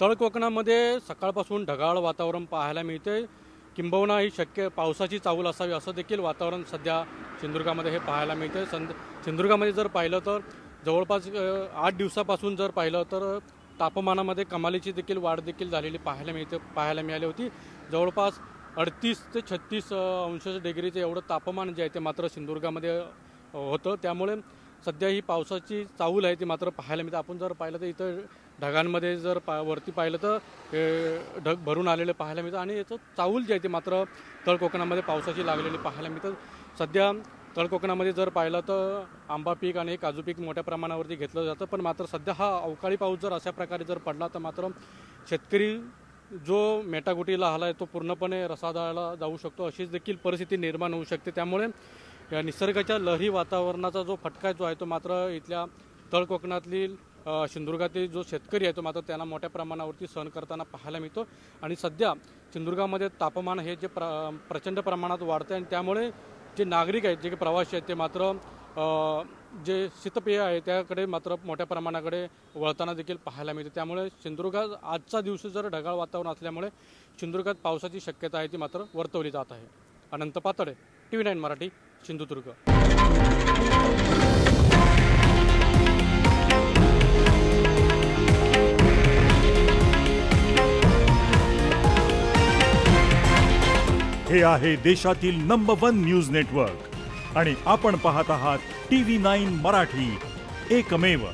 तळ कोकणामध्ये सकाळपासून ढगाळ वातावरण पाहायला मिळते, किंबहुना ही शक्य पावसाची चाहूल असावी असं देखील वातावरण सध्या सिंधुदुर्गामध्ये हे पाहायला मिळते। सिंधुदुर्गामध्ये जर पाहिलं तर जवळपास 8 दिवसापासून जर पाहिलं तर तापमानामध्ये कमालीची देखील वाढ देखील झालेली पाहायला मिळाली होती। जवळपास 38 ते 36 अंश डिग्रीचे एवढं तापमान जे आहे ते मात्र सिंधुदुर्गामध्ये होतं। त्यामुळे सध्या ही पावसाची चाहूल आहे ती मात्र पाहायला मिळते। आपण जर पाहिलं तर इथं ढगांमध्ये जर वरती पाहिलं तर ढग भरून आलेले पाहायला मिळतं आणि याचं चाहूल जे आहे ते मात्र तळ कोकणामध्ये पावसाची लागलेली पाहायला मिळतं। सध्या तळ कोकणामध्ये जर पाहिलं तर आंबा पीक आणि काजू पीक मोठ्या प्रमाणावरती घेतलं जातं, पण मात्र सध्या हा अवकाळी पाऊस जर अशा प्रकारे जर पडला तर मात्र शेतकरी जो मेटाकुटीला आला आहे तो पूर्णपणे रसातळाला जाऊ शकतो, अशीच देखील परिस्थिती निर्माण होऊ शकते। त्यामुळे या निसर्गाच्या लहरी वातावरणाचा जो फटका जो आहे तो मात्र इथल्या तळ कोकणातील सिंधुदुर्गातील जो शेतकरी आहे तो मात्र त्यांना मोठ्या प्रमाणावरती सहन करताना पाहायला मिळतो। आणि सध्या सिंधुदुर्गामध्ये तापमान हे जे प्रचंड प्रमाणात वाढते आणि त्यामुळे जे नागरिक आहेत, जे प्रवासी आहेत ते मात्र जे शीतपेय आहे त्याकडे मात्र मोठ्या प्रमाणाकडे वळताना देखील पाहायला मिळते। त्यामुळे सिंधुदुर्गात आजचा दिवस जर ढगाळ वातावरण असल्यामुळे सिंधुदुर्गात पावसाची शक्यता आहे ती मात्र वर्तवली जात आहे। अनंत पातळे, TV9 मराठी, सिंधुदुर्ग। हे आहे देशातील नंबर 1 न्यूज नेटवर्क आणि आपण पाहत आहात TV9 मराठी, एकमेव।